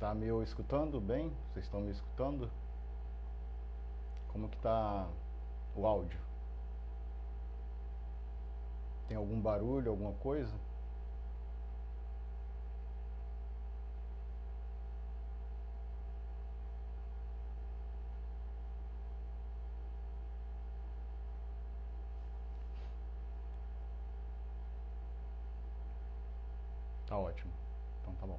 Tá me escutando bem? Vocês estão me escutando? Como que tá o áudio? Tem algum barulho, alguma coisa? Tá ótimo. Então tá bom.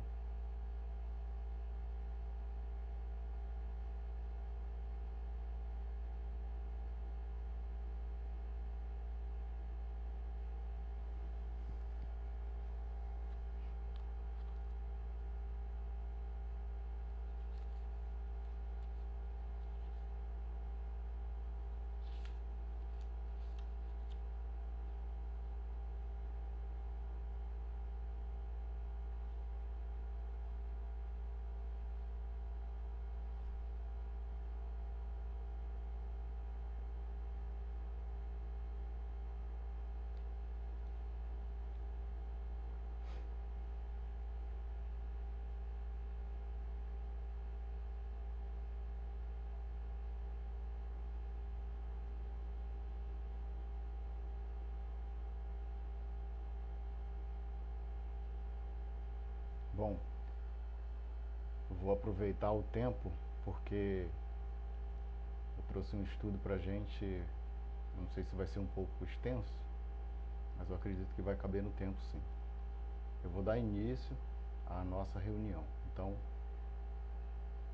Bom, eu vou aproveitar o tempo porque eu trouxe um estudo pra gente. Não sei se vai ser um pouco extenso, mas eu acredito que vai caber no tempo, sim. Eu vou dar início à nossa reunião. Então,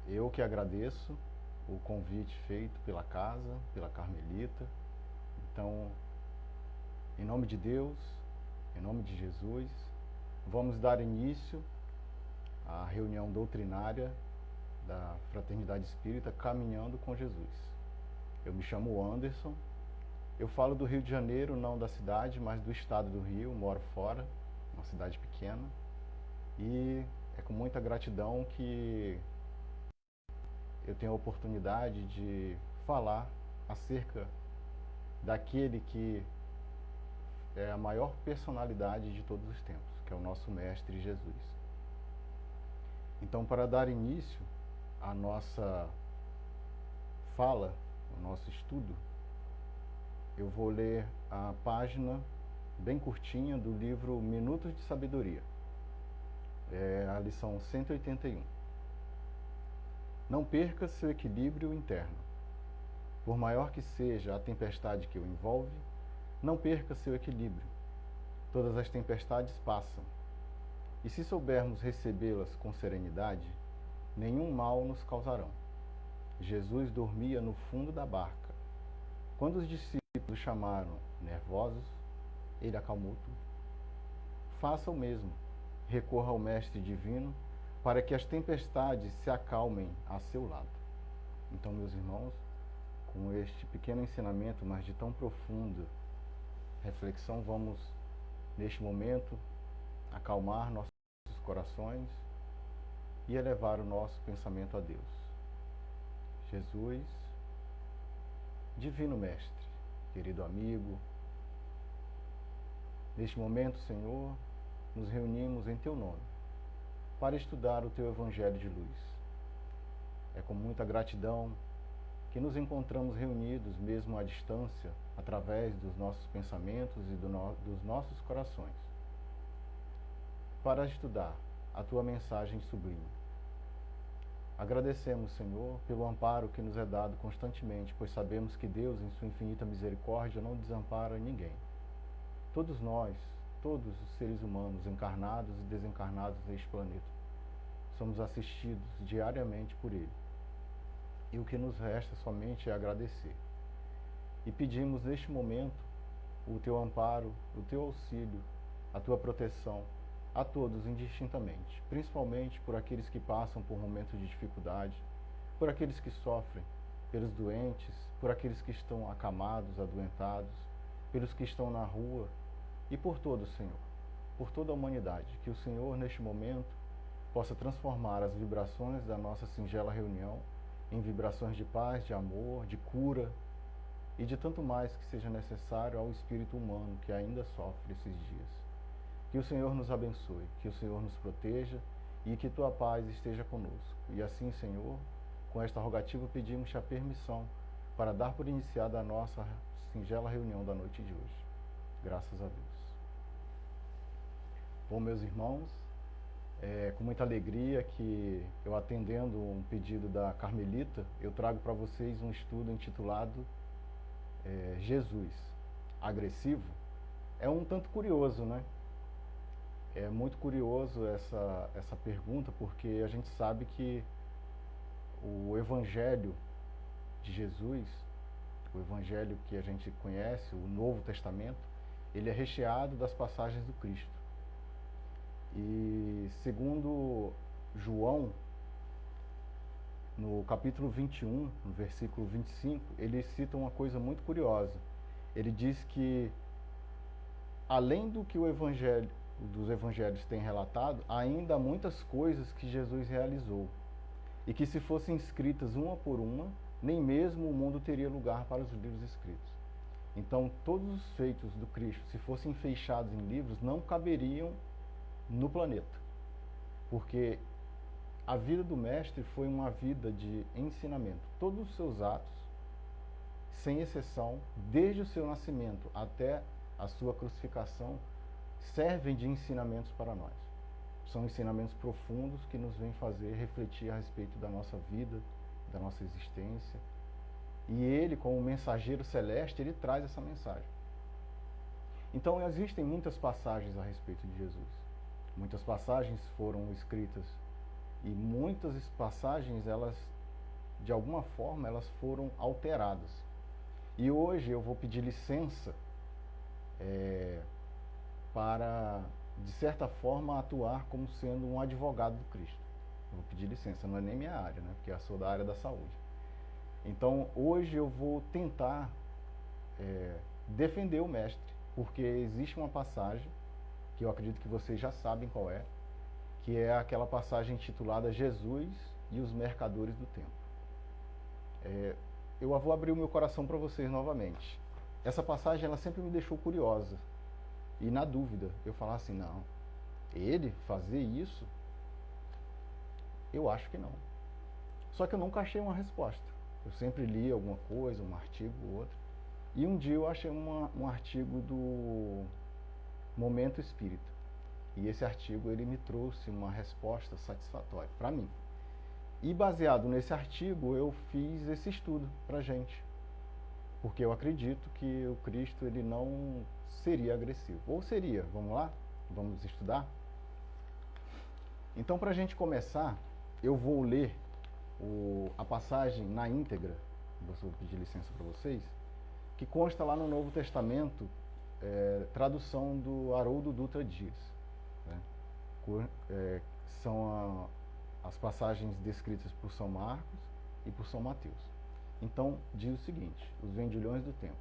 eu que agradeço o convite feito pela casa, pela Carmelita. Então, em nome de Deus, em nome de Jesus, vamos dar início à reunião doutrinária da Fraternidade Espírita Caminhando com Jesus. Eu me chamo Anderson, eu falo do Rio de Janeiro, não da cidade, mas do estado do Rio, moro fora, uma cidade pequena, e é com muita gratidão que eu tenho a oportunidade de falar acerca daquele que é a maior personalidade de todos os tempos, que é o nosso Mestre Jesus. Então, para dar início à nossa fala, ao nosso estudo, eu vou ler a página bem curtinha do livro Minutos de Sabedoria. É a lição 181. Não perca seu equilíbrio interno. Por maior que seja a tempestade que o envolve, não perca seu equilíbrio. Todas as tempestades passam. E se soubermos recebê-las com serenidade, nenhum mal nos causarão. Jesus dormia no fundo da barca. Quando os discípulos o chamaram nervosos, ele acalmou tudo. Faça o mesmo. Recorra ao Mestre Divino para que as tempestades se acalmem a seu lado. Então, meus irmãos, com este pequeno ensinamento, mas de tão profunda reflexão, vamos, neste momento, acalmar nossos corações e elevar o nosso pensamento a Deus. Jesus, Divino Mestre, querido amigo, neste momento, Senhor, nos reunimos em Teu nome para estudar o Teu Evangelho de luz. É com muita gratidão que nos encontramos reunidos, mesmo à distância, através dos nossos pensamentos e dos nossos corações, para estudar a Tua mensagem sublime. Agradecemos, Senhor, pelo amparo que nos é dado constantemente, pois sabemos que Deus, em sua infinita misericórdia, não desampara ninguém. Todos nós, todos os seres humanos, encarnados e desencarnados neste planeta, somos assistidos diariamente por Ele. E o que nos resta somente é agradecer. E pedimos neste momento o Teu amparo, o Teu auxílio, a Tua proteção a todos indistintamente, principalmente por aqueles que passam por momentos de dificuldade, por aqueles que sofrem, pelos doentes, por aqueles que estão acamados, adoentados, pelos que estão na rua e por todos, Senhor, por toda a humanidade, que o Senhor, neste momento, possa transformar as vibrações da nossa singela reunião em vibrações de paz, de amor, de cura e de tanto mais que seja necessário ao espírito humano que ainda sofre esses dias. Que o Senhor nos abençoe, que o Senhor nos proteja e que tua paz esteja conosco. E assim, Senhor, com esta rogativa pedimos-te a permissão para dar por iniciada a nossa singela reunião da noite de hoje. Graças a Deus. Bom, meus irmãos, é com muita alegria que eu, atendendo um pedido da Carmelita, eu trago para vocês um estudo intitulado Jesus, agressivo. É um tanto curioso, né? É muito curioso essa pergunta, porque a gente sabe que o Evangelho de Jesus, o Evangelho que a gente conhece, o Novo Testamento, ele é recheado das passagens do Cristo. E segundo João, no capítulo 21, no versículo 25, ele cita uma coisa muito curiosa. Ele diz que, além do que dos evangelhos têm relatado, ainda há muitas coisas que Jesus realizou. E que, se fossem escritas uma por uma, nem mesmo o mundo teria lugar para os livros escritos. Então, todos os feitos do Cristo, se fossem fechados em livros, não caberiam no planeta. Porque a vida do Mestre foi uma vida de ensinamento. Todos os seus atos, sem exceção, desde o seu nascimento até a sua crucificação, servem de ensinamentos para nós. São ensinamentos profundos que nos vêm fazer refletir a respeito da nossa vida, da nossa existência. E ele, como mensageiro celeste, ele traz essa mensagem. Então, existem muitas passagens a respeito de Jesus. Muitas passagens foram escritas e muitas passagens, elas, de alguma forma, elas foram alteradas. E hoje eu vou pedir licença para, de certa forma, atuar como sendo um advogado do Cristo. Eu vou pedir licença, não é nem minha área, né? Porque eu sou da área da saúde. Então, hoje eu vou tentar defender o Mestre, porque existe uma passagem, que eu acredito que vocês já sabem qual é, que é aquela passagem intitulada Jesus e os Mercadores do Tempo. Eu vou abrir o meu coração para vocês novamente. Essa passagem, ela sempre me deixou curiosa. E na dúvida, eu falava assim, não, ele fazer isso? Eu acho que não. Só que eu nunca achei uma resposta. Eu sempre li alguma coisa, um artigo ou outro. E um dia eu achei um artigo do Momento Espírita. E esse artigo, ele me trouxe uma resposta satisfatória para mim. E baseado nesse artigo, eu fiz esse estudo para gente. Porque eu acredito que o Cristo, ele não seria agressivo. Ou seria? Vamos lá? Vamos estudar? Então, para a gente começar, eu vou ler a passagem na íntegra, vou pedir licença para vocês, que consta lá no Novo Testamento, tradução do Haroldo Dutra Dias. Né? São as passagens descritas por São Marcos e por São Mateus. Então, diz o seguinte, os vendilhões do templo.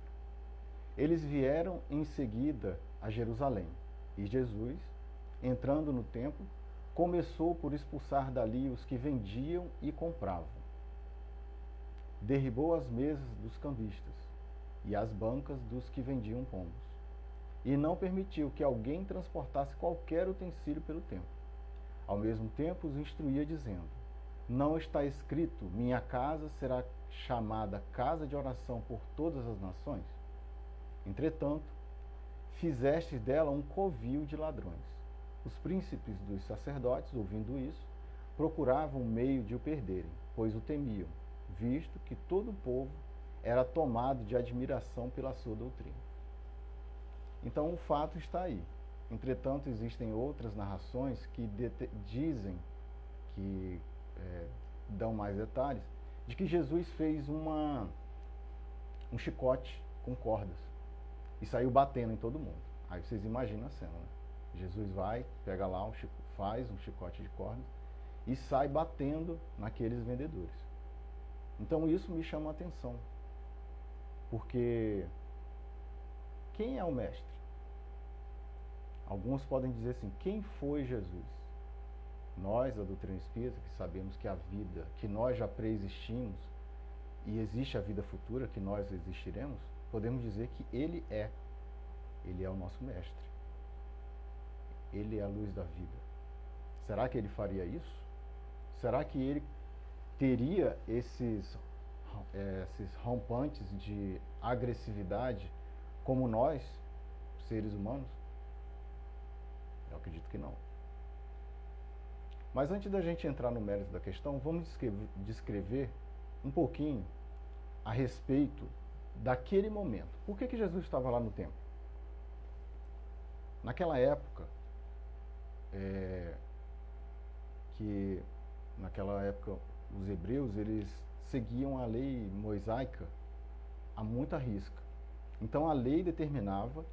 Eles vieram em seguida a Jerusalém, e Jesus, entrando no templo, começou por expulsar dali os que vendiam e compravam. Derribou as mesas dos cambistas e as bancas dos que vendiam pombos, e não permitiu que alguém transportasse qualquer utensílio pelo templo. Ao mesmo tempo os instruía dizendo, não está escrito, minha casa será chamada casa de oração por todas as nações? Entretanto, fizestes dela um covil de ladrões. Os príncipes dos sacerdotes, ouvindo isso, procuravam meio de o perderem, pois o temiam, visto que todo o povo era tomado de admiração pela sua doutrina. Então o fato está aí. Entretanto, existem outras narrações que dizem, que dão mais detalhes, de que Jesus fez um chicote com cordas e saiu batendo em todo mundo. Aí vocês imaginam a cena, né? Jesus vai, pega lá, faz um chicote de cordas e sai batendo naqueles vendedores. Então isso me chama a atenção, porque quem é o Mestre? Alguns podem dizer assim, quem foi Jesus? Nós, da doutrina espírita, que sabemos que a vida, que nós já preexistimos e existe a vida futura, que nós existiremos, podemos dizer que Ele é o nosso Mestre. Ele é a luz da vida, Será que ele faria isso? Será que ele teria esses rompantes de agressividade como nós, seres humanos? Eu acredito que não. Mas antes da gente entrar no mérito da questão, vamos descrever um pouquinho a respeito daquele momento. Por que Jesus estava lá no templo? Naquela época, os hebreus, eles seguiam a lei mosaica a muita risca. Então a lei determinava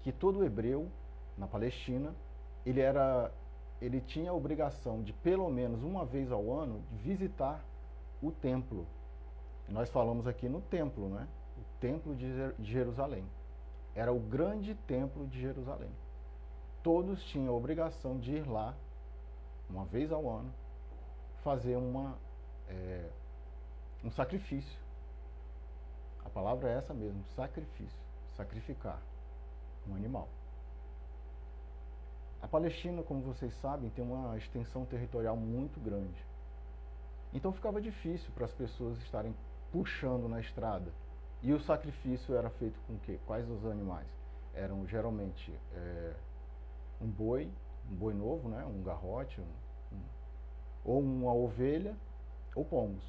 que todo hebreu na Palestina, ele tinha a obrigação de pelo menos uma vez ao ano de visitar o templo. Nós falamos aqui no templo, né? O templo de Jerusalém. Era o grande templo de Jerusalém. Todos tinham a obrigação de ir lá, uma vez ao ano, fazer um sacrifício. A palavra é essa mesmo, sacrifício. Sacrificar um animal. A Palestina, como vocês sabem, tem uma extensão territorial muito grande. Então ficava difícil para as pessoas estarem puxando na estrada. E o sacrifício era feito com o quê? Quais os animais? Eram geralmente um boi novo, né? Um garrote, ou uma ovelha, ou pombos.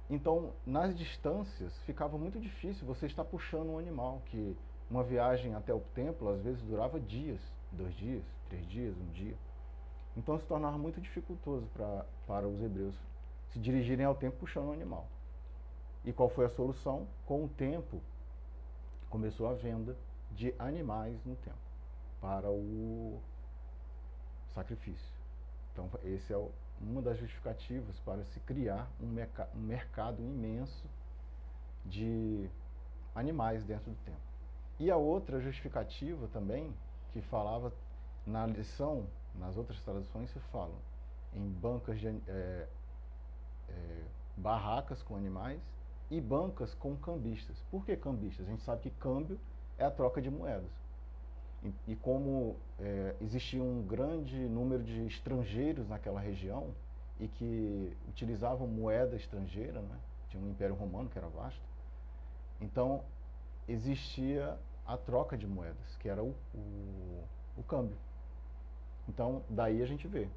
Então, nas distâncias, ficava muito difícil você estar puxando um animal, que uma viagem até o templo, às vezes, durava dias, 2 dias, 3 dias, 1 dia. Então, se tornava muito dificultoso para os hebreus se dirigirem ao templo puxando um animal. E qual foi a solução? Com o tempo, começou a venda de animais no templo para o sacrifício. Então, esse é uma das justificativas para se criar um mercado imenso de animais dentro do templo. E a outra justificativa também, que falava na lição, nas outras traduções se falam em bancas barracas com animais e bancas com cambistas. Por que cambistas? A gente sabe que câmbio é a troca de moedas. E como existia um grande número de estrangeiros naquela região e que utilizavam moeda estrangeira, né? Tinha um Império Romano que era vasto, então existia a troca de moedas, que era o câmbio. Então daí a gente vê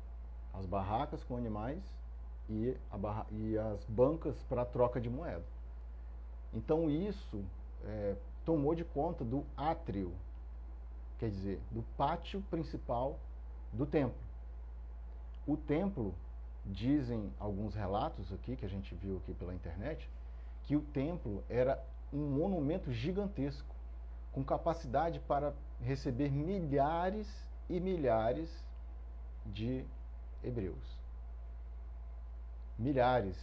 as barracas com animais e as bancas para troca de moeda. Então isso tomou de conta do átrio, quer dizer, do pátio principal do templo. O templo, dizem alguns relatos aqui, que a gente viu aqui pela internet, que o templo era um monumento gigantesco, com capacidade para receber milhares e milhares de hebreus. Milhares.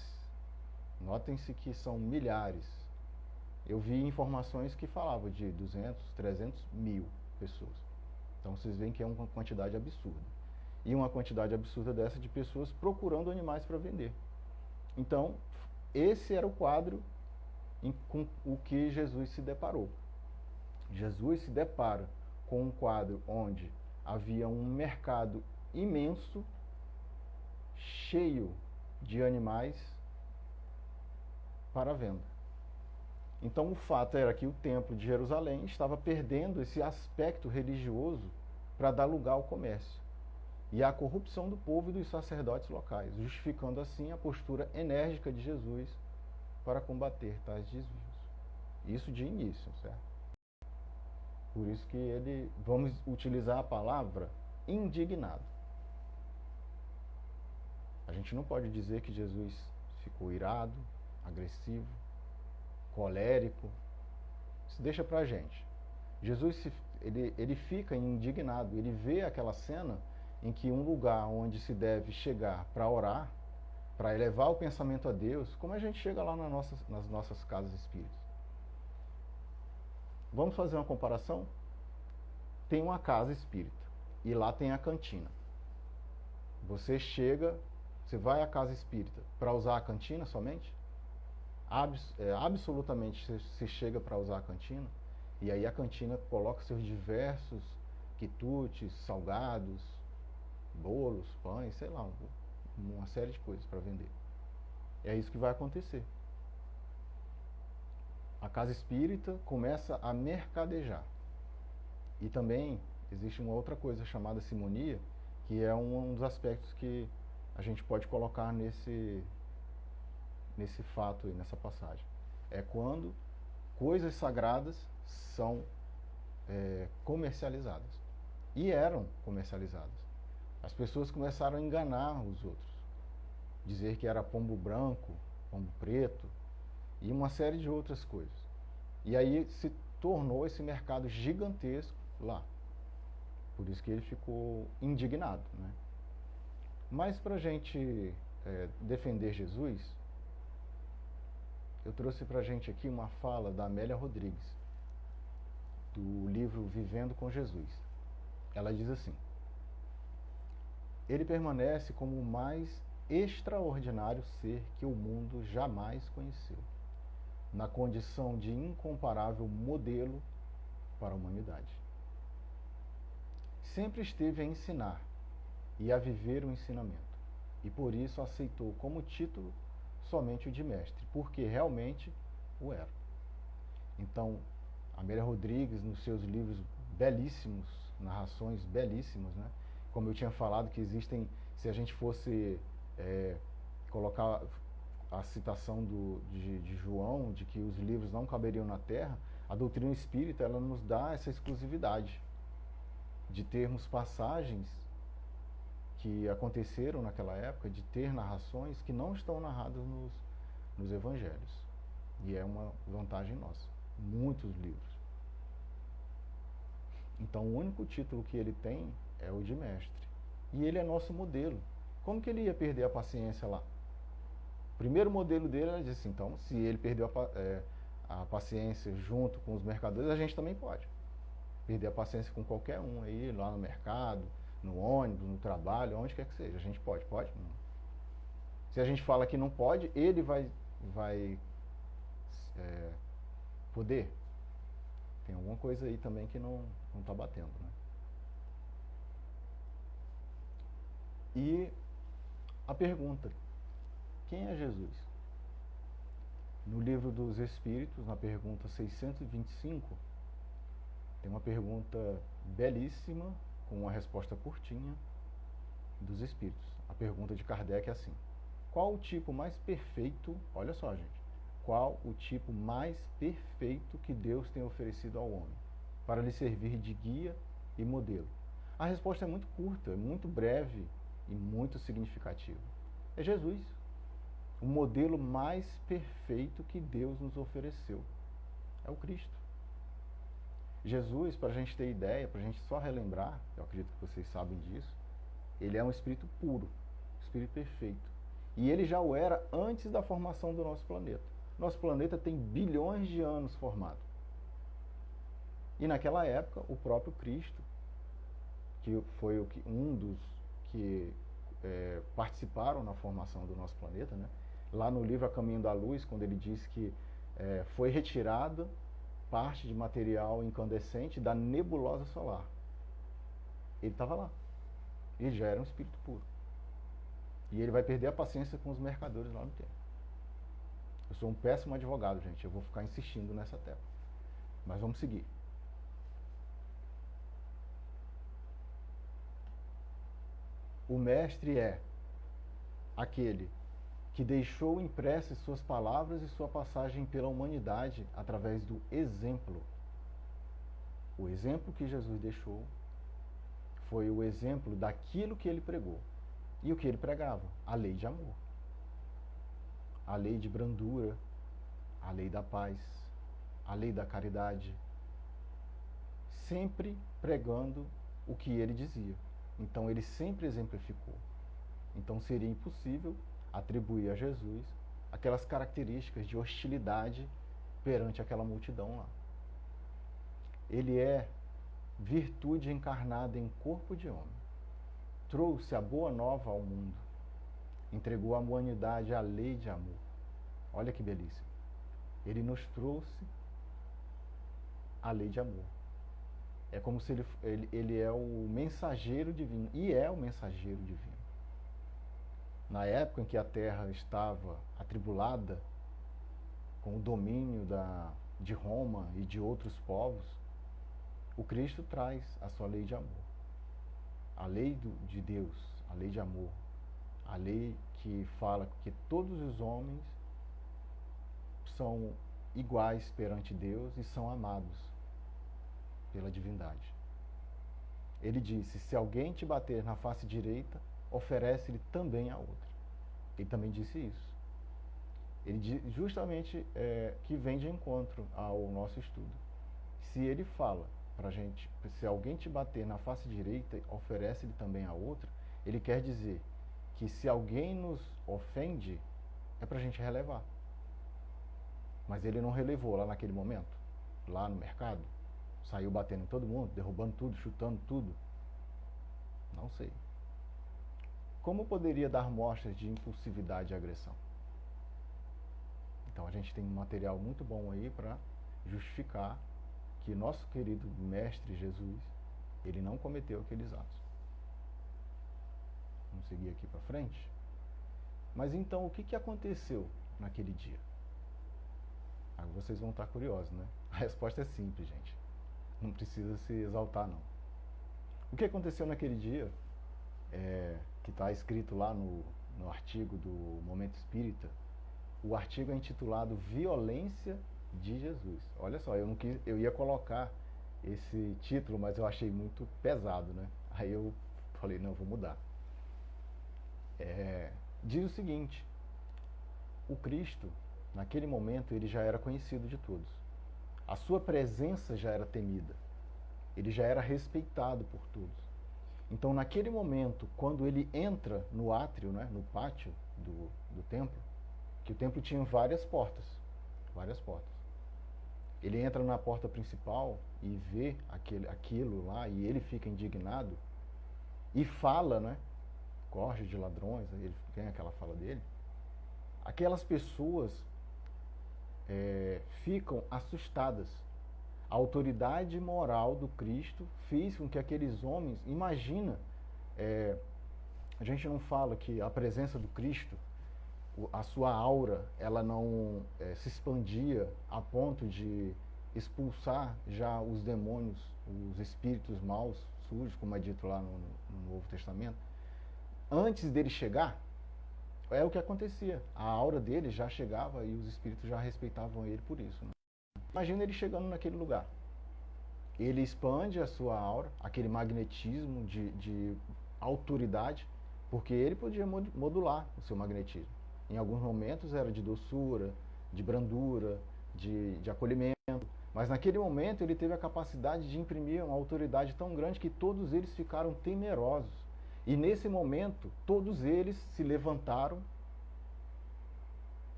Notem-se que são milhares. Eu vi informações que falavam de 200, 300 mil pessoas. Então vocês veem que é uma quantidade absurda. E uma quantidade absurda dessa de pessoas procurando animais para vender. Então, esse era o quadro com o que Jesus se deparou. Jesus se depara com um quadro onde havia um mercado imenso, cheio de animais para venda. Então o fato era que o templo de Jerusalém estava perdendo esse aspecto religioso para dar lugar ao comércio e à corrupção do povo e dos sacerdotes locais, justificando assim a postura enérgica de Jesus para combater tais desvios. Isso de início, certo? Por isso que vamos utilizar a palavra indignado. A gente não pode dizer que Jesus ficou irado, agressivo, colérico. Isso deixa pra gente. Jesus ele fica indignado, ele vê aquela cena em que um lugar onde se deve chegar para orar, para elevar o pensamento a Deus, como a gente chega lá nas nossas casas espíritas. Vamos fazer uma comparação? Tem uma casa espírita e lá tem a cantina. Você vai à casa espírita para usar a cantina somente? Absolutamente se chega para usar a cantina, e aí a cantina coloca seus diversos quitutes, salgados, bolos, pães, sei lá, uma série de coisas para vender. É isso que vai acontecer. A casa espírita começa a mercadejar. E também existe uma outra coisa chamada simonia, que é um dos aspectos que a gente pode colocar nesse fato aí, nessa passagem. É quando coisas sagradas são comercializadas. E eram comercializadas. As pessoas começaram a enganar os outros. Dizer que era pombo branco, pombo preto e uma série de outras coisas. E aí se tornou esse mercado gigantesco lá. Por isso que ele ficou indignado, né? Mas para a gente defender Jesus, eu trouxe para a gente aqui uma fala da Amélia Rodrigues, do livro Vivendo com Jesus. Ela diz assim: ele permanece como o mais extraordinário ser que o mundo jamais conheceu, na condição de incomparável modelo para a humanidade. Sempre esteve a ensinar e a viver o ensinamento, e por isso aceitou como título somente o de mestre, porque realmente o era. Então, Amélia Rodrigues, nos seus livros belíssimos, narrações belíssimas, né? Como eu tinha falado, que existem, se a gente fosse colocar a citação de João, de que os livros não caberiam na terra, a doutrina espírita ela nos dá essa exclusividade de termos passagens que aconteceram naquela época, de ter narrações que não estão narradas nos evangelhos. E é uma vantagem nossa. Muitos livros. Então o único título que ele tem é o de mestre. E ele é nosso modelo. Como que ele ia perder a paciência lá? O primeiro modelo dele, ela disse assim, então, se ele perdeu a paciência junto com os mercadores, a gente também pode. Perder a paciência com qualquer um aí, lá no mercado, no ônibus, no trabalho, onde quer que seja. A gente pode? Pode? Não. Se a gente fala que não pode, ele vai poder? Tem alguma coisa aí também que não está batendo, né? E a pergunta, quem é Jesus? No livro dos Espíritos, na pergunta 625, tem uma pergunta belíssima, com uma resposta curtinha dos Espíritos. A pergunta de Kardec é assim: qual o tipo mais perfeito, olha só gente, qual o tipo mais perfeito que Deus tem oferecido ao homem, para lhe servir de guia e modelo? A resposta é muito curta, muito breve e muito significativa. É Jesus, o modelo mais perfeito que Deus nos ofereceu. É o Cristo. Jesus, para a gente ter ideia, para a gente só relembrar, eu acredito que vocês sabem disso, ele é um espírito puro, espírito perfeito. E ele já o era antes da formação do nosso planeta. Nosso planeta tem bilhões de anos formado. E naquela época, o próprio Cristo, que foi um dos que participaram na formação do nosso planeta, né? Lá no livro A Caminho da Luz, quando ele diz que foi retirada parte de material incandescente da nebulosa solar. Ele estava lá. Ele já era um espírito puro. E ele vai perder a paciência com os mercadores lá no tempo. Eu sou um péssimo advogado, gente. Eu vou ficar insistindo nessa tecla. Mas vamos seguir. O mestre é aquele que deixou impressas suas palavras e sua passagem pela humanidade através do exemplo. O exemplo que Jesus deixou foi o exemplo daquilo que ele pregou. E o que ele pregava? A lei de amor. A lei de brandura, a lei da paz, a lei da caridade. Sempre pregando o que ele dizia. Então ele sempre exemplificou. Então seria impossível atribuir a Jesus aquelas características de hostilidade perante aquela multidão lá. Ele é virtude encarnada em corpo de homem. Trouxe a boa nova ao mundo. Entregou à humanidade a lei de amor. Olha que belíssimo. Ele nos trouxe a lei de amor. É como se ele é o mensageiro divino, e é o mensageiro divino. Na época em que a terra estava atribulada com o domínio de Roma e de outros povos, o Cristo traz a sua lei de amor. A lei de Deus, a lei de amor, a lei que fala que todos os homens são iguais perante Deus e são amados pela divindade. Ele disse: se alguém te bater na face direita, oferece-lhe também a outra. Ele também disse isso. Ele justamente que vem de encontro ao nosso estudo. Se ele fala pra gente, se alguém te bater na face direita, oferece-lhe também a outra, ele quer dizer que se alguém nos ofende, é pra gente relevar. Mas ele não relevou lá naquele momento, lá no mercado, saiu batendo em todo mundo, derrubando tudo, chutando tudo. Não sei. Como poderia dar mostras de impulsividade e agressão? Então a gente tem um material muito bom aí para justificar que nosso querido Mestre Jesus, ele não cometeu aqueles atos. Vamos seguir aqui para frente. Mas então, o que aconteceu naquele dia? Agora vocês vão estar curiosos, né? A resposta é simples, gente. Não precisa se exaltar, não. O que aconteceu naquele dia, que está escrito lá no artigo do Momento Espírita, o artigo é intitulado Violência de Jesus. Olha só, eu ia colocar esse título, mas eu achei muito pesado, né? Aí eu falei, não, vou mudar. Diz o seguinte: o Cristo, naquele momento, ele já era conhecido de todos. A sua presença já era temida. Ele já era respeitado por todos. Então, naquele momento, quando ele entra no átrio, né, no pátio do templo, que o templo tinha várias portas. Ele entra na porta principal e vê aquilo lá, e ele fica indignado e fala, né? Corte de ladrões, ele tem aquela fala dele. Aquelas pessoas ficam assustadas. A autoridade moral do Cristo fez com que aqueles homens, imagina, a gente não fala que a presença do Cristo, a sua aura, ela não se expandia a ponto de expulsar já os demônios, os espíritos maus, sujos, como é dito lá no Novo Testamento. Antes dele chegar, é o que acontecia. A aura dele já chegava e os espíritos já respeitavam ele por isso. Né? Imagina ele chegando naquele lugar. Ele expande a sua aura, aquele magnetismo de autoridade, porque ele podia modular o seu magnetismo. Em alguns momentos era de doçura, de brandura, de acolhimento, mas naquele momento ele teve a capacidade de imprimir uma autoridade tão grande que todos eles ficaram temerosos. E nesse momento, todos eles se levantaram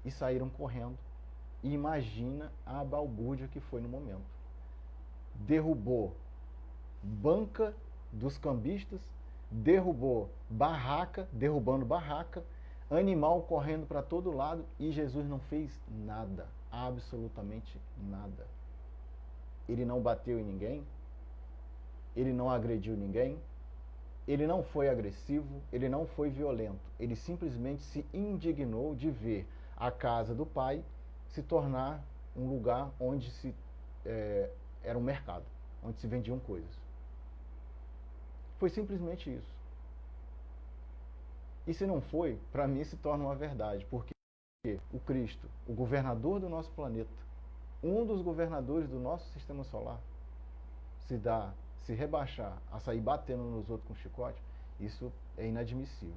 e saíram correndo. E imagina a balbúrdia que foi no momento. Derrubou banca dos cambistas, derrubou barraca, derrubando barraca, animal correndo para todo lado, e Jesus não fez nada, absolutamente nada. Ele não bateu em ninguém, ele não agrediu ninguém, ele não foi agressivo, ele não foi violento. Ele simplesmente se indignou de ver a casa do Pai se tornar um lugar onde era um mercado, onde se vendiam coisas. Foi simplesmente isso. E se não foi, para mim se torna uma verdade, porque o Cristo, o governador do nosso planeta, um dos governadores do nosso sistema solar, se rebaixar a sair batendo nos outros com chicote, isso é inadmissível.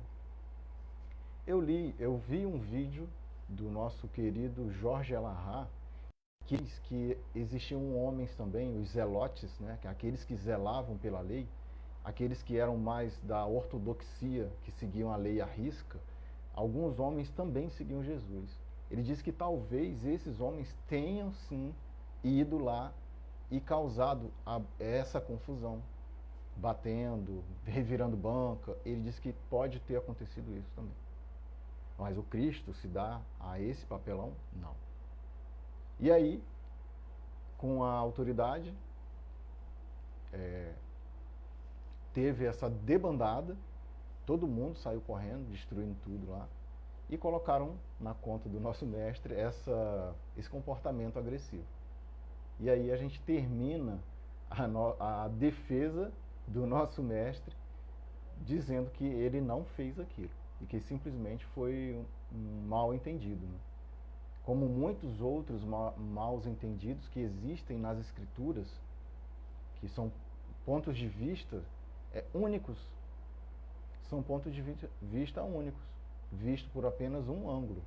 Eu vi um vídeo do nosso querido Jorge Elahá, que diz que existiam homens também, os zelotes, né, aqueles que zelavam pela lei, aqueles que eram mais da ortodoxia, que seguiam a lei à risca. Alguns homens também seguiam Jesus. Ele diz que talvez esses homens tenham sim ido lá e causado essa confusão, batendo, revirando banca. Ele diz que pode ter acontecido isso também. Mas o Cristo se dá a esse papelão? Não. E aí, com a autoridade, teve essa debandada, todo mundo saiu correndo, destruindo tudo lá, e colocaram na conta do nosso mestre esse comportamento agressivo. E aí a gente termina a defesa do nosso mestre dizendo que ele não fez aquilo e que simplesmente foi um mal entendido, né? Como muitos outros maus entendidos que existem nas escrituras, que são pontos de vista únicos, são pontos de vista únicos, visto por apenas um ângulo.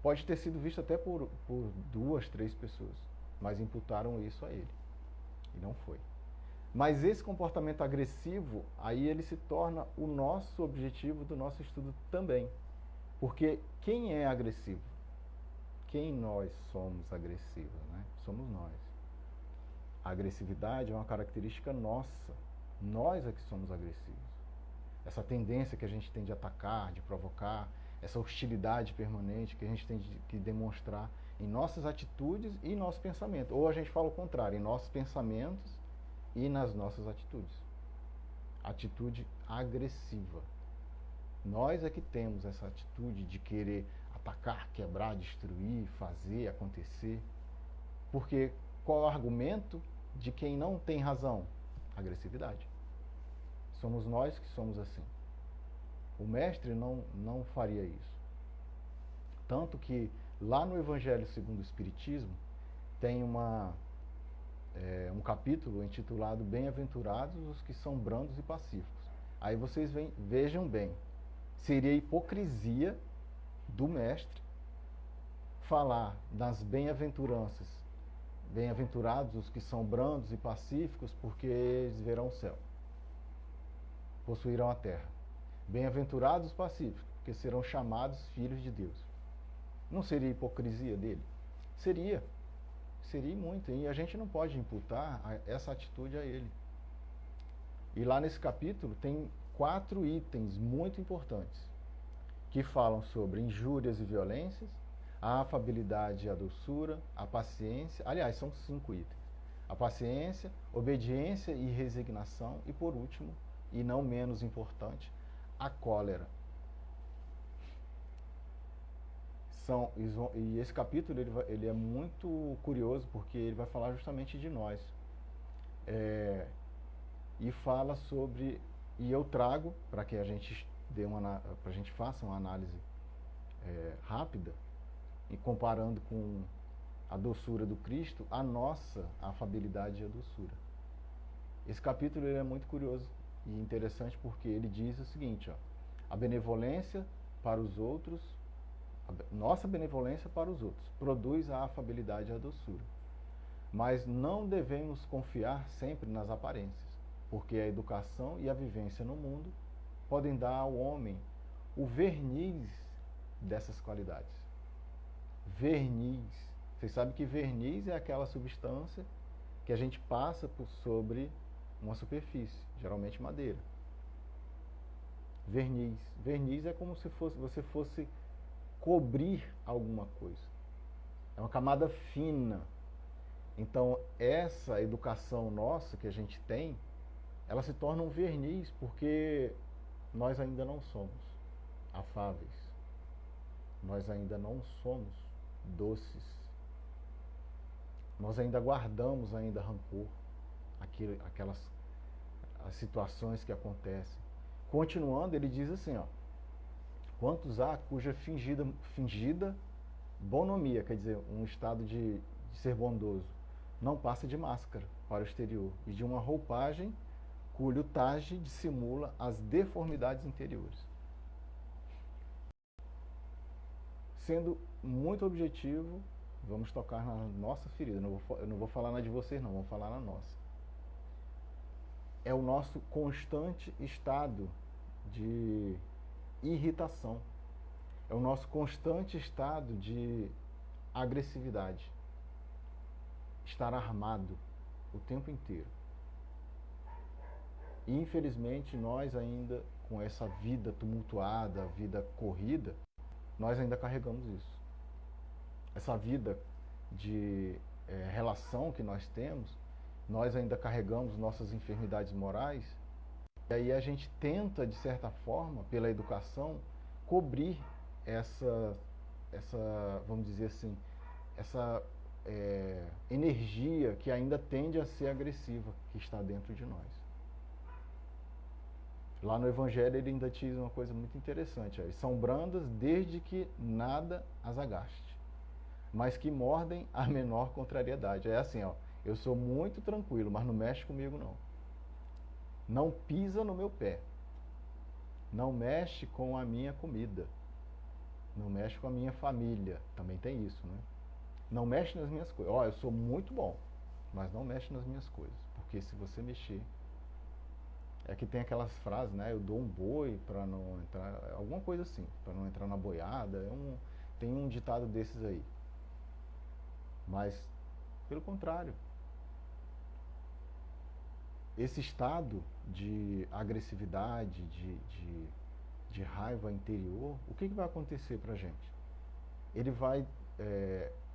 Pode ter sido visto até por 2, 3 pessoas, mas imputaram isso a ele, e não foi. Mas esse comportamento agressivo, aí ele se torna o nosso objetivo do nosso estudo também. Porque quem é agressivo? Quem nós somos agressivos, né? Somos nós. A agressividade é uma característica nossa. Nós é que somos agressivos. Essa tendência que a gente tem de atacar, de provocar, essa hostilidade permanente que a gente tem que demonstrar em nossas atitudes e em nosso pensamento. Ou a gente fala o contrário, em nossos pensamentos e nas nossas atitudes. Atitude agressiva. Nós é que temos essa atitude de querer atacar, quebrar, destruir, fazer, acontecer. Porque qual é o argumento de quem não tem razão? Agressividade. Somos nós que somos assim. O mestre não faria isso. Tanto que lá no Evangelho segundo o Espiritismo tem um capítulo intitulado Bem-aventurados os que são brandos e pacíficos. Aí vocês vejam bem, seria hipocrisia do mestre falar das bem-aventuranças. Bem-aventurados os que são brandos e pacíficos, porque eles verão o céu, possuirão a terra. Bem-aventurados os pacíficos, porque serão chamados filhos de Deus. Não seria hipocrisia dele? Seria muito, e a gente não pode imputar essa atitude a ele. E lá nesse capítulo tem 4 itens muito importantes, que falam sobre injúrias e violências, a afabilidade e a doçura, a paciência, aliás, são 5 itens. A paciência, obediência e resignação, e por último, e não menos importante, a cólera. E esse capítulo ele é muito curioso porque ele vai falar justamente de nós. E fala sobre, e eu trago, para que a gente faça uma análise rápida, e comparando com a doçura do Cristo, a nossa afabilidade e a doçura. Esse capítulo ele é muito curioso e interessante porque ele diz o seguinte, ó, a benevolência para os outros, nossa benevolência para os outros, produz a afabilidade e a doçura. Mas não devemos confiar sempre nas aparências, porque a educação e a vivência no mundo podem dar ao homem o verniz dessas qualidades. Verniz. Vocês sabem que verniz é aquela substância que a gente passa sobre uma superfície, geralmente madeira. Verniz. Verniz é como se você fosse cobrir alguma coisa. É uma camada fina. Então, essa educação nossa que a gente tem, ela se torna um verniz porque nós ainda não somos afáveis. Nós ainda não somos doces. Nós ainda guardamos rancor, aquelas as situações que acontecem. Continuando, ele diz assim, ó, quantos há cuja fingida bonomia, quer dizer, um estado de ser bondoso, não passa de máscara para o exterior, e de uma roupagem cujo traje dissimula as deformidades interiores. Sendo muito objetivo, vamos tocar na nossa ferida. Eu não vou falar na de vocês, não, vamos falar na nossa. É o nosso constante estado de irritação. É o nosso constante estado de agressividade. Estar armado o tempo inteiro. E infelizmente nós ainda, com essa vida tumultuada, vida corrida, nós ainda carregamos isso. Essa vida de relação que nós temos, nós ainda carregamos nossas enfermidades morais, e aí a gente tenta, de certa forma, pela educação, cobrir vamos dizer assim, essa energia que ainda tende a ser agressiva, que está dentro de nós. Lá no Evangelho ele ainda diz uma coisa muito interessante: ó, são brandas desde que nada as agaste, mas que mordem a menor contrariedade. É assim, ó, eu sou muito tranquilo, mas não mexe comigo não. Não pisa no meu pé. Não mexe com a minha comida. Não mexe com a minha família. Também tem isso, né? Não mexe nas minhas coisas. Ó, eu sou muito bom, mas não mexe nas minhas coisas. Porque se você mexer... É que tem aquelas frases, né? Eu dou um boi para não entrar... Alguma coisa assim, para não entrar na boiada. Tem um ditado desses aí. Mas, pelo contrário, esse estado de agressividade, de raiva interior, o que vai acontecer para a gente? Ele vai,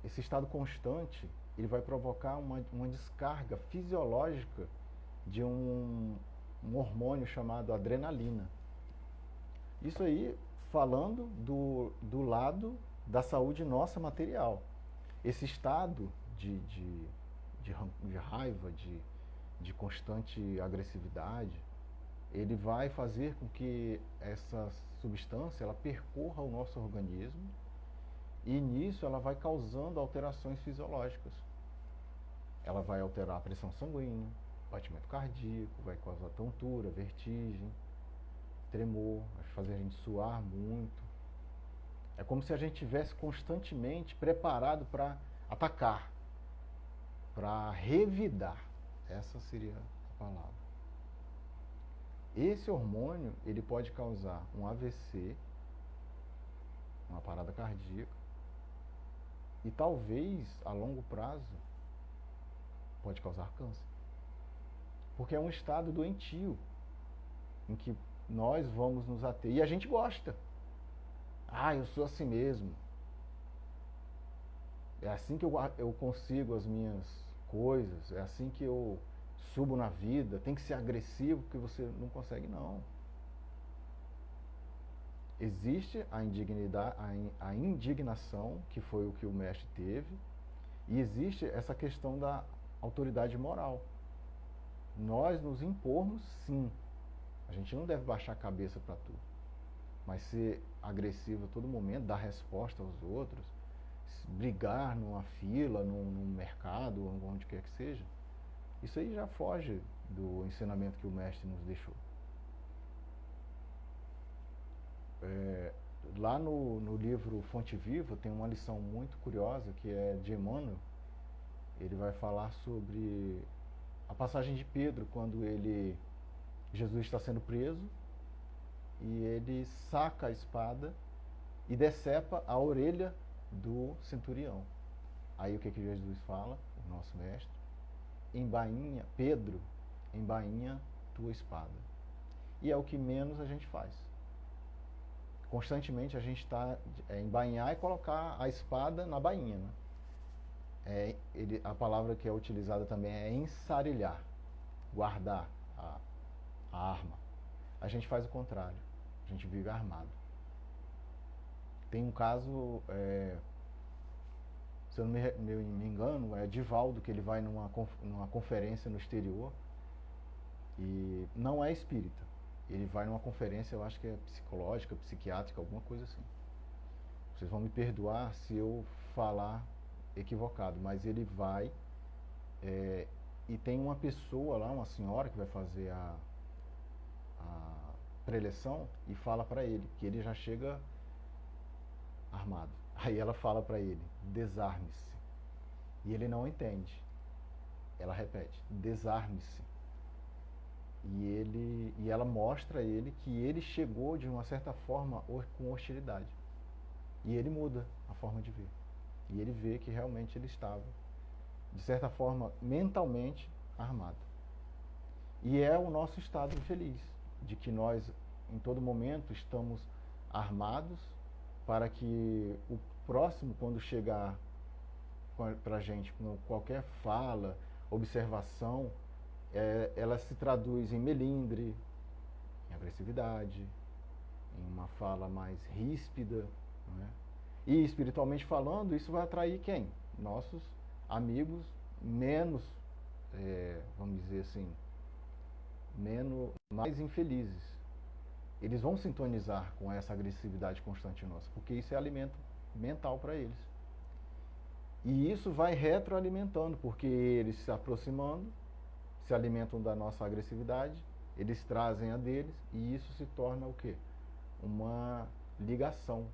esse estado constante, ele vai provocar uma descarga fisiológica de um hormônio chamado adrenalina. Isso aí falando do lado da saúde nossa material. Esse estado de raiva, de constante agressividade, ele vai fazer com que essa substância ela percorra o nosso organismo e nisso ela vai causando alterações fisiológicas. Ela vai alterar a pressão sanguínea, batimento cardíaco, vai causar tontura, vertigem, tremor, vai fazer a gente suar muito. É como se a gente estivesse constantemente preparado para atacar, para revidar. Essa seria a palavra. Esse hormônio, ele pode causar um AVC, uma parada cardíaca, e talvez, a longo prazo, pode causar câncer. Porque é um estado doentio, em que nós vamos nos ater. E a gente gosta. Ah, eu sou assim mesmo. É assim que eu consigo as minhas coisas, é assim que eu subo na vida, tem que ser agressivo porque você não consegue, não. Existe a indignação, que foi o que o mestre teve, e existe essa questão da autoridade moral. Nós nos impormos, sim. A gente não deve baixar a cabeça para tudo, mas ser agressivo a todo momento, dar resposta aos outros, brigar numa fila, num mercado, onde quer que seja, isso aí já foge do ensinamento que o mestre nos deixou. Lá no livro Fonte Viva tem uma lição muito curiosa que é de Emmanuel. Ele vai falar sobre a passagem de Pedro, quando Jesus está sendo preso e ele saca a espada e decepa a orelha do centurião. Aí o que Jesus fala, o nosso mestre? Embainha, Pedro, embainha tua espada. E é o que menos a gente faz. Constantemente a gente está embainhar e colocar a espada na bainha, né? A palavra que é utilizada também é ensarilhar, guardar a arma. A gente faz o contrário, a gente vive armado. Tem um caso, se eu não me engano, é Divaldo, que ele vai numa conferência no exterior e não é espírita. Ele vai numa conferência, eu acho que é psicológica, psiquiátrica, alguma coisa assim. Vocês vão me perdoar se eu falar equivocado, mas ele vai e tem uma pessoa lá, uma senhora que vai fazer a preleção e fala para ele que ele já chega armado. Aí ela fala para ele, desarme-se. E ele não entende. Ela repete, desarme-se. E ela mostra a ele que ele chegou de uma certa forma com hostilidade. E ele muda a forma de ver. E ele vê que realmente ele estava, de certa forma, mentalmente armado. E é o nosso estado feliz, de que nós, em todo momento, estamos armados para que o próximo, quando chegar para a gente com qualquer fala observação, ela se traduz em melindre, em agressividade, em uma fala mais ríspida, não é? E espiritualmente falando, isso vai atrair quem? Nossos amigos menos, vamos dizer assim, mais infelizes. Eles vão sintonizar com essa agressividade constante nossa, porque isso é alimento mental para eles. E isso vai retroalimentando, porque eles se aproximando, se alimentam da nossa agressividade, eles trazem a deles, e isso se torna o quê? Uma ligação.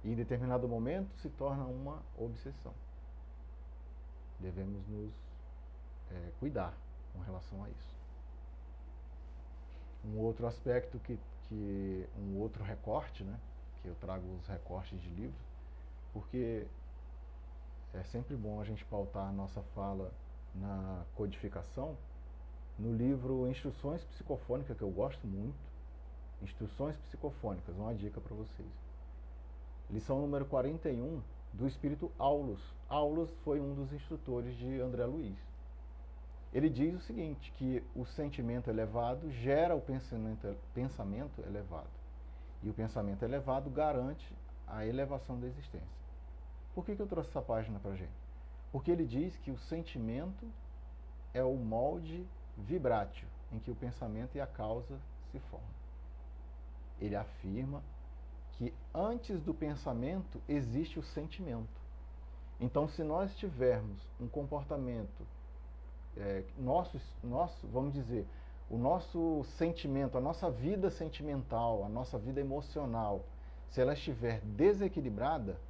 E em determinado momento se torna uma obsessão. Devemos nos cuidar com relação a isso. Um outro aspecto um outro recorte, né, que eu trago os recortes de livros, porque é sempre bom a gente pautar a nossa fala na codificação. No livro Instruções Psicofônicas, que eu gosto muito, Instruções Psicofônicas, uma dica para vocês. Lição número 41, do espírito Aulus. Aulus foi um dos instrutores de André Luiz. Ele diz o seguinte, que o sentimento elevado gera o pensamento elevado. E o pensamento elevado garante a elevação da existência. Por que eu trouxe essa página para a gente? Porque ele diz que o sentimento é o molde vibrátil em que o pensamento e a causa se formam. Ele afirma que antes do pensamento existe o sentimento. Então, se nós tivermos um comportamento, vamos dizer, o nosso sentimento, a nossa vida sentimental, a nossa vida emocional, se ela estiver desequilibrada,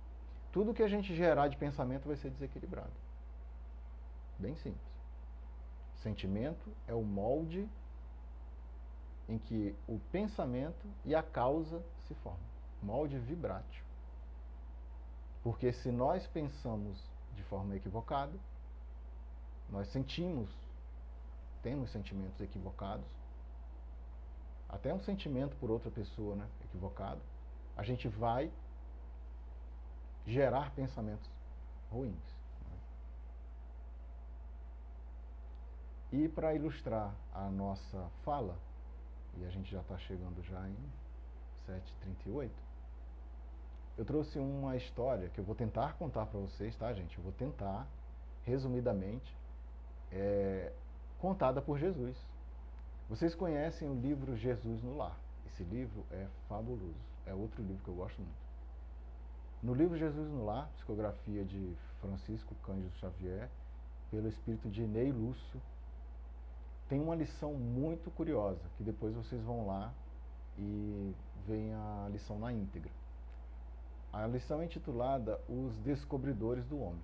tudo que a gente gerar de pensamento vai ser desequilibrado. Bem simples. Sentimento é o molde em que o pensamento e a causa se formam. Molde vibrátil. Porque se nós pensamos de forma equivocada, nós temos sentimentos equivocados, até um sentimento por outra pessoa, né, equivocado, a gente vai gerar pensamentos ruins. E para ilustrar a nossa fala, e a gente já está chegando já em 7h38, eu trouxe uma história que eu vou tentar contar para vocês, tá, gente? Eu vou tentar, resumidamente, contada por Jesus. Vocês conhecem o livro Jesus no Lar. Esse livro é fabuloso. É outro livro que eu gosto muito. No livro Jesus no Lar, psicografia de Francisco Cândido Xavier, pelo espírito de Ney Lúcio, tem uma lição muito curiosa, que depois vocês vão lá e veem a lição na íntegra. A lição é intitulada Os Descobridores do Homem.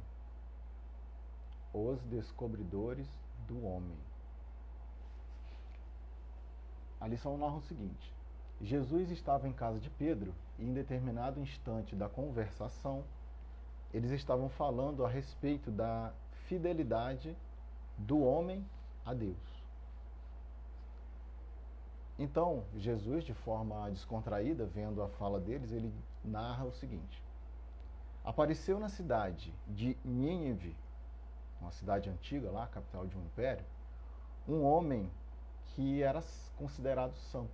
Os Descobridores do Homem. A lição narra o seguinte: Jesus estava em casa de Pedro e em determinado instante da conversação, eles estavam falando a respeito da fidelidade do homem a Deus. Então, Jesus, de forma descontraída, vendo a fala deles, ele narra o seguinte: apareceu na cidade de Nínive, uma cidade antiga lá, capital de um império, um homem que era considerado santo.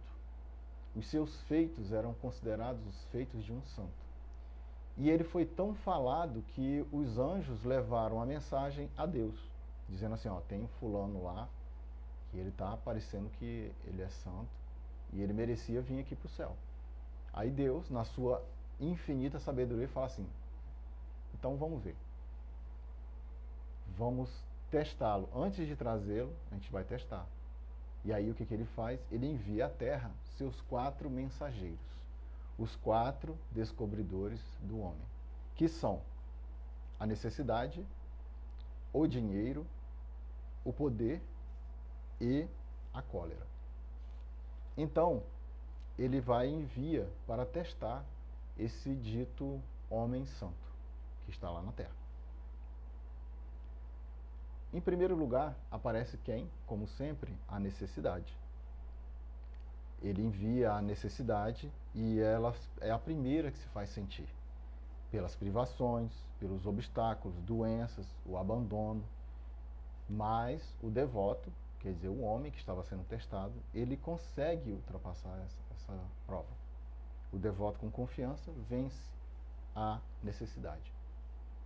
Os seus feitos eram considerados os feitos de um santo. E ele foi tão falado que os anjos levaram a mensagem a Deus, dizendo assim, tem um fulano lá, que ele está parecendo que ele é santo, e ele merecia vir aqui para o céu. Aí Deus, na sua infinita sabedoria, fala assim, então vamos ver. Vamos testá-lo. Antes de trazê-lo, a gente vai testar. E aí o que ele faz? Ele envia à terra seus 4 mensageiros. Os 4 descobridores do homem. Que são a necessidade, o dinheiro, o poder e a cólera. Então, ele vai e envia para testar esse dito homem santo que está lá na terra. Em primeiro lugar, aparece quem? Como sempre, a necessidade. Ele envia a necessidade e ela é a primeira que se faz sentir. Pelas privações, pelos obstáculos, doenças, o abandono. Mas o devoto, quer dizer, o homem que estava sendo testado, ele consegue ultrapassar essa prova. O devoto, com confiança, vence a necessidade.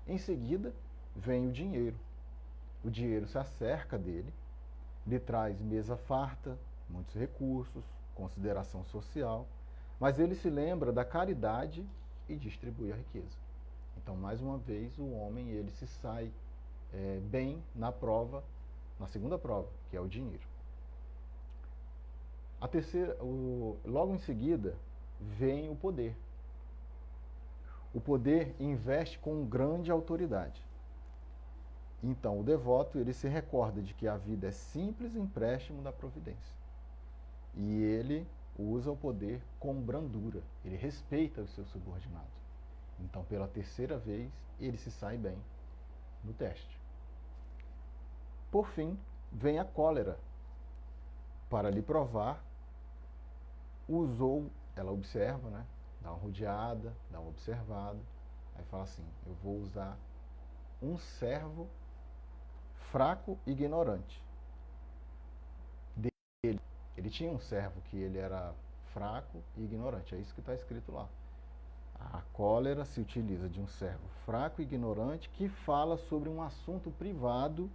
Em seguida, vem o dinheiro. O dinheiro se acerca dele, lhe traz mesa farta, muitos recursos, consideração social, mas ele se lembra da caridade e distribui a riqueza. Então, mais uma vez, o homem ele se sai bem na prova, na segunda prova, que é o dinheiro. A terceira, logo em seguida, vem o poder. O poder investe com grande autoridade. Então, o devoto ele se recorda de que a vida é simples empréstimo da providência. E ele usa o poder com brandura. Ele respeita os seus subordinados. Então, pela terceira vez, ele se sai bem no teste. Por fim, vem a cólera. Para lhe provar, ela observa, né? Dá uma rodeada, dá uma observada. Aí fala assim, eu vou usar um servo fraco e ignorante. Ele tinha um servo que ele era fraco e ignorante. É isso que está escrito lá. A cólera se utiliza de um servo fraco e ignorante que fala sobre um assunto privado,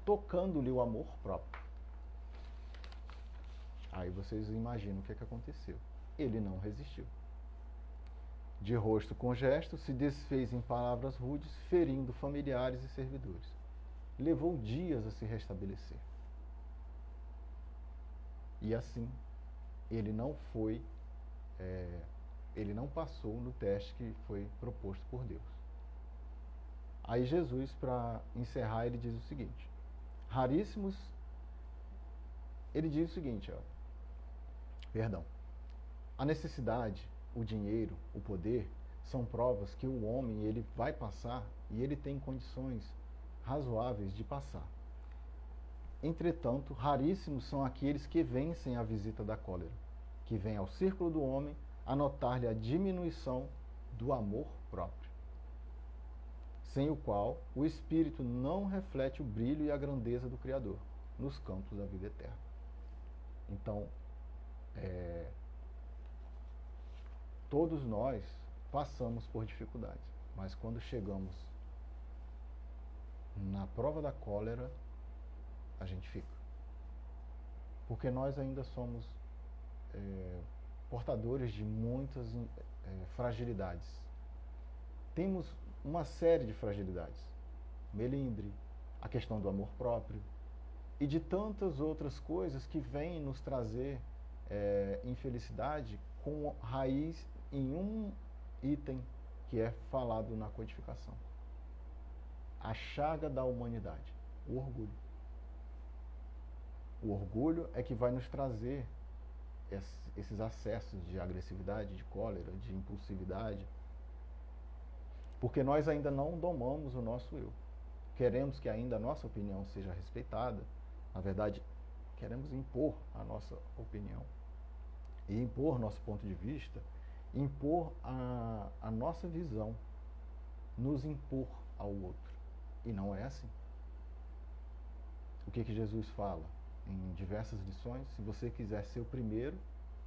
tocando-lhe o amor próprio. Aí vocês imaginam o que aconteceu. Ele não resistiu. De rosto com gesto, se desfez em palavras rudes, ferindo familiares e servidores. Levou dias a se restabelecer. E assim, ele não passou no teste que foi proposto por Deus. Aí Jesus, para encerrar, ele diz o seguinte, a necessidade, o dinheiro, o poder, são provas que o homem ele vai passar e ele tem condições razoáveis de passar. Entretanto, raríssimos são aqueles que vencem a visita da cólera, que vem ao círculo do homem a notar-lhe a diminuição do amor próprio, sem o qual o espírito não reflete o brilho e a grandeza do Criador nos campos da vida eterna. Então, todos nós passamos por dificuldades, mas quando chegamos na prova da cólera, a gente fica. Porque nós ainda somos portadores de muitas fragilidades. Temos uma série de fragilidades. Melindre, a questão do amor próprio e de tantas outras coisas que vêm nos trazer infelicidade com raiz em um item que é falado na codificação. A chaga da humanidade, o orgulho. O orgulho é que vai nos trazer esses acessos de agressividade, de cólera, de impulsividade, porque nós ainda não domamos o nosso eu. Queremos que ainda a nossa opinião seja respeitada. Na verdade, queremos impor a nossa opinião e impor nosso ponto de vista, impor a nossa visão, nos impor ao outro. E não é assim. O que Jesus fala em diversas lições? Se você quiser ser o primeiro,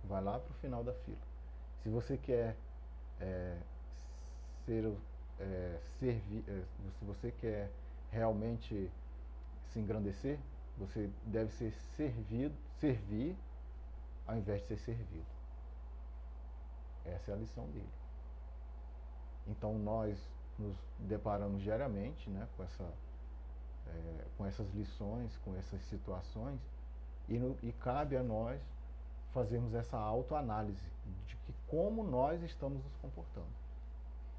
vai lá para o final da fila. Se você quer se você quer realmente se engrandecer, você deve ser servir ao invés de ser servido. Essa é a lição dele. Então nós nos deparamos diariamente, né, com essas lições, com essas situações, e cabe a nós fazermos essa autoanálise de como nós estamos nos comportando,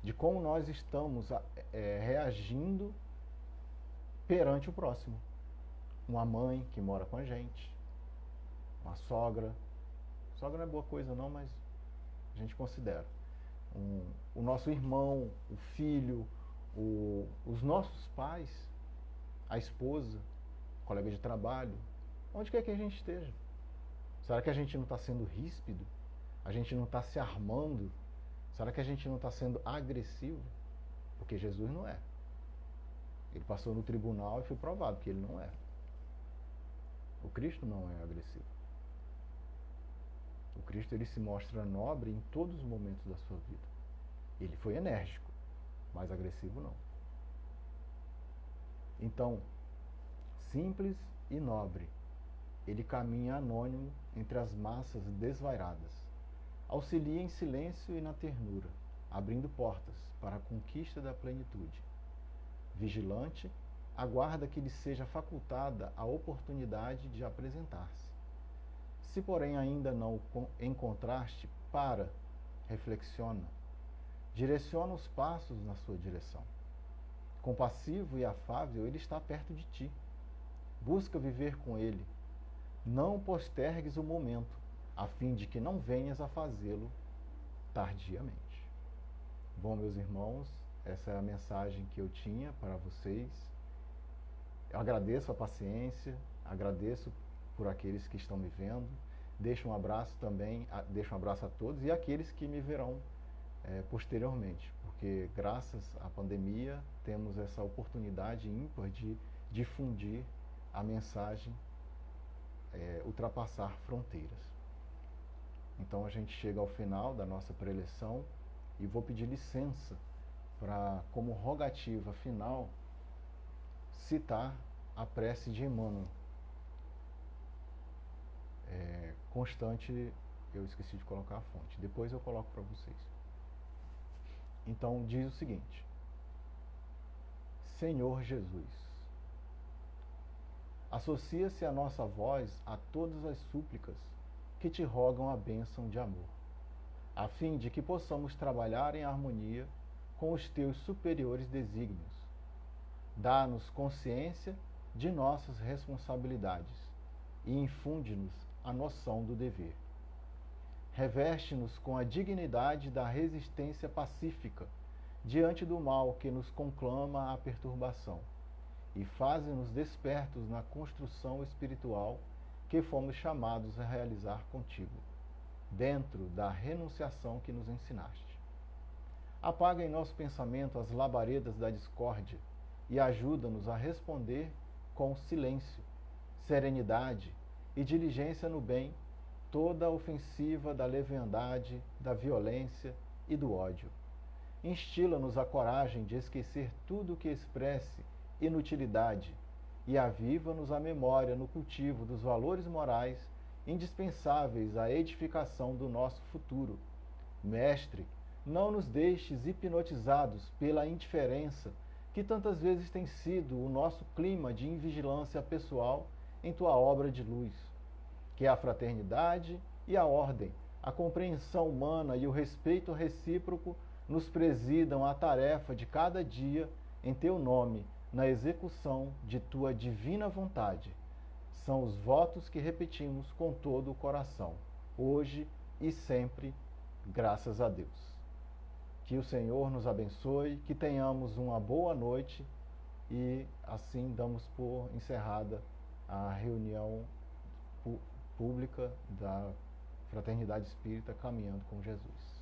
de como nós estamos reagindo perante o próximo. Uma mãe que mora com a gente, uma sogra. Sogra não é boa coisa não, mas a gente considera. O nosso irmão, o filho, os nossos pais, a esposa, colega de trabalho, onde quer que a gente esteja. Será que a gente não está sendo ríspido? A gente não está se armando? Será que a gente não está sendo agressivo? Porque Jesus não é. Ele passou no tribunal e foi provado que ele não é. O Cristo não é agressivo. O Cristo, ele se mostra nobre em todos os momentos da sua vida. Ele foi enérgico, mas agressivo não. Então, simples e nobre, ele caminha anônimo entre as massas desvairadas. Auxilia em silêncio e na ternura, abrindo portas para a conquista da plenitude. Vigilante, aguarda que lhe seja facultada a oportunidade de apresentar-se. Se, porém, ainda não o encontraste, para, reflexiona, direciona os passos na sua direção. Compassivo e afável, ele está perto de ti. Busca viver com ele. Não postergues o momento, a fim de que não venhas a fazê-lo tardiamente. Bom, meus irmãos, essa é a mensagem que eu tinha para vocês. Eu agradeço a paciência, agradeço por aqueles que estão me vendo. Deixo um abraço também, deixo um abraço a todos e àqueles que me verão posteriormente, porque graças à pandemia temos essa oportunidade ímpar de difundir a mensagem, ultrapassar fronteiras. Então a gente chega ao final da nossa preleção e vou pedir licença para, como rogativa final, citar a prece de Emmanuel. Constante, eu esqueci de colocar a fonte, depois eu coloco para vocês. Então diz o seguinte: Senhor Jesus, associa-se a nossa voz a todas as súplicas que te rogam a bênção de amor, a fim de que possamos trabalhar em harmonia com os teus superiores desígnios. Dá-nos consciência de nossas responsabilidades e infunde-nos a noção do dever. Reveste-nos com a dignidade da resistência pacífica diante do mal que nos conclama à perturbação e faze-nos despertos na construção espiritual que fomos chamados a realizar contigo, dentro da renunciação que nos ensinaste. Apaga em nosso pensamento as labaredas da discórdia e ajuda-nos a responder com silêncio, serenidade e diligência no bem toda a ofensiva da leviandade, da violência e do ódio. Instila-nos a coragem de esquecer tudo que expresse inutilidade e aviva-nos a memória no cultivo dos valores morais indispensáveis à edificação do nosso futuro. Mestre, não nos deixes hipnotizados pela indiferença que tantas vezes tem sido o nosso clima de invigilância pessoal em tua obra de luz. Que a fraternidade e a ordem, a compreensão humana e o respeito recíproco nos presidam a tarefa de cada dia em teu nome, na execução de tua divina vontade. São os votos que repetimos com todo o coração, hoje e sempre, graças a Deus. Que o Senhor nos abençoe, que tenhamos uma boa noite e assim damos por encerrada a reunião pública da Fraternidade Espírita Caminhando com Jesus.